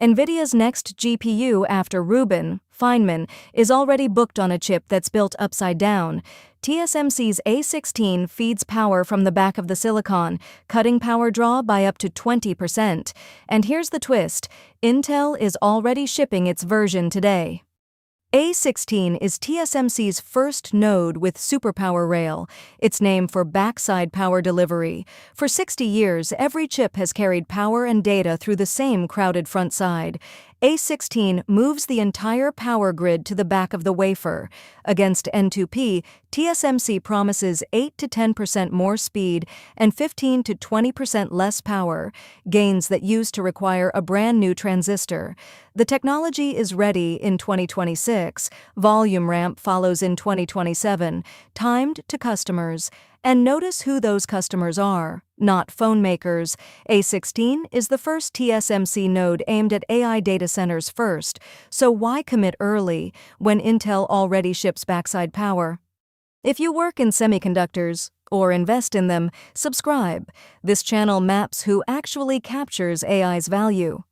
NVIDIA's next GPU after Rubin, Feynman, is already booked on a chip that's built upside down. TSMC's A16 feeds power from the back of the silicon, cutting power draw by up to 20%. And here's the twist: Intel is already shipping its version today. A16 is TSMC's first node with superpower rail, its name for backside power delivery. For 60 years, every chip has carried power and data through the same crowded front side. A16 moves the entire power grid to the back of the wafer. Against N2P, TSMC promises 8 to 10% more speed and 15 to 20% less power, gains that used to require a brand new transistor. The technology is ready in 2026, volume ramp follows in 2027, timed to customers. And notice who those customers are, not phone makers. A16 is the first TSMC node aimed at AI data centers first, so why commit early when Intel already ships backside power? If you work in semiconductors or invest in them, subscribe. This channel maps who actually captures AI's value.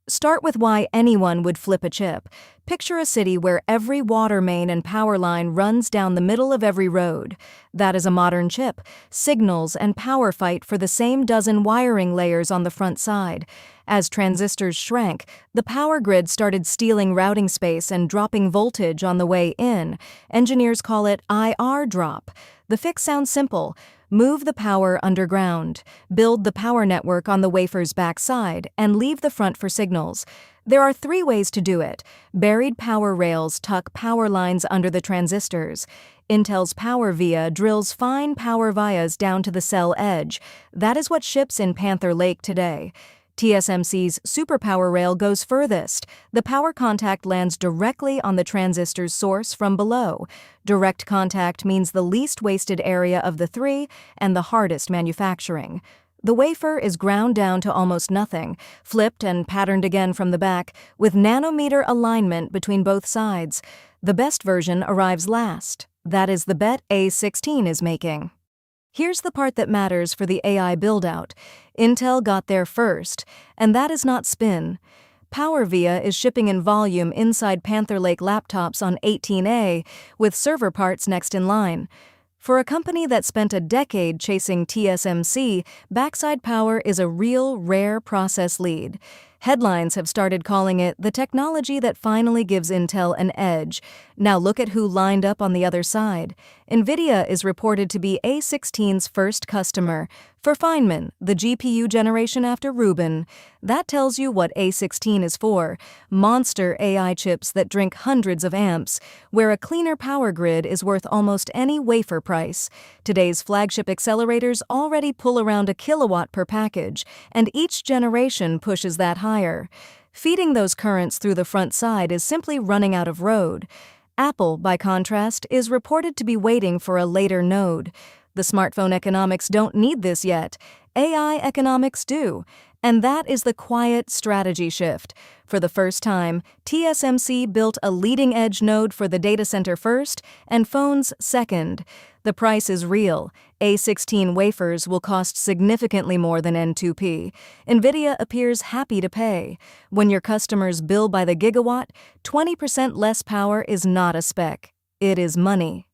Start with why anyone would flip a chip. Picture a city where every water main and power line runs down the middle of every road. That is a modern chip. Signals and power fight for the same dozen wiring layers on the front side. As transistors shrank, the power grid started stealing routing space and dropping voltage on the way in. Engineers call it IR drop. The fix sounds simple. Move the power underground, build the power network on the wafer's backside, and leave the front for signals. There are 3 ways to do it. Buried power rails tuck power lines under the transistors. Intel's PowerVia drills fine power vias down to the cell edge. That is what ships in Panther Lake today. TSMC's superpower rail goes furthest. The power contact lands directly on the transistor's source from below. Direct contact means the least wasted area of the 3 and the hardest manufacturing. The wafer is ground down to almost nothing, flipped and patterned again from the back, with nanometer alignment between both sides. The best version arrives last. That is the bet A16 is making. Here's the part that matters for the AI build-out. Intel got there first, and that is not spin. PowerVia is shipping in volume inside Panther Lake laptops on 18A, with server parts next in line. For a company that spent a decade chasing TSMC, backside power is a real, rare process lead. Headlines have started calling it the technology that finally gives Intel an edge. Now look at who lined up on the other side. NVIDIA is reported to be A16's first customer. For Feynman, the GPU generation after Rubin. That tells you what A16 is for. Monster AI chips that drink hundreds of amps, where a cleaner power grid is worth almost any wafer price. Today's flagship accelerators already pull around a kilowatt per package, and each generation pushes that higher. Feeding those currents through the front side is simply running out of road. Apple, by contrast, is reported to be waiting for a later node. The smartphone economics don't need this yet. AI economics do. And that is the quiet strategy shift. For the first time, TSMC built a leading-edge node for the data center first and phones second. The price is real. A16 wafers will cost significantly more than N2P. NVIDIA appears happy to pay. When your customers bill by the gigawatt, 20% less power is not a spec. It is money.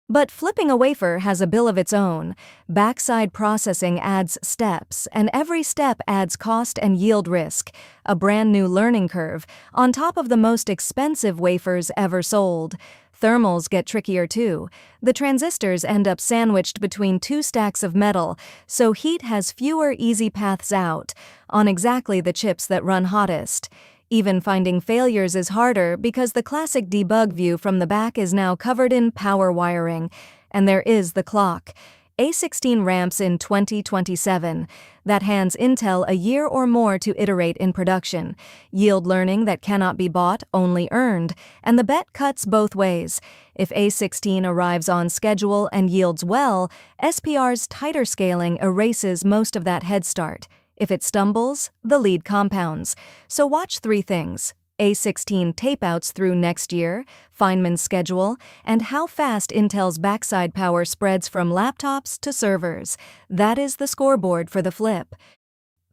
But flipping a wafer has a bill of its own. Backside processing adds steps, and every step adds cost and yield risk, a brand new learning curve, on top of the most expensive wafers ever sold. Thermals get trickier too. The transistors end up sandwiched between 2 stacks of metal, so heat has fewer easy paths out, on exactly the chips that run hottest. Even finding failures is harder because the classic debug view from the back is now covered in power wiring. And there is the clock. A16 ramps in 2027. That hands Intel a year or more to iterate in production. Yield learning that cannot be bought, only earned. And the bet cuts both ways. If A16 arrives on schedule and yields well, SPR's tighter scaling erases most of that head start. If it stumbles, the lead compounds. So watch 3 things: A16 tapeouts through next year, Feynman's schedule, and how fast Intel's backside power spreads from laptops to servers. That is the scoreboard for the flip.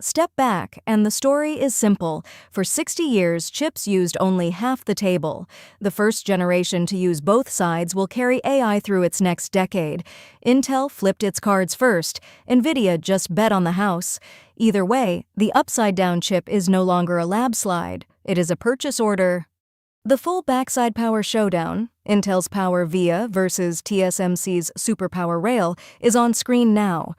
Step back, and the story is simple. For 60 years, chips used only half the table. The first generation to use both sides will carry AI through its next decade. Intel flipped its cards first. NVIDIA just bet on the house. Either way, the upside-down chip is no longer a lab slide. It is a purchase order. The full backside power showdown, Intel's PowerVia versus TSMC's superpower rail, is on screen now.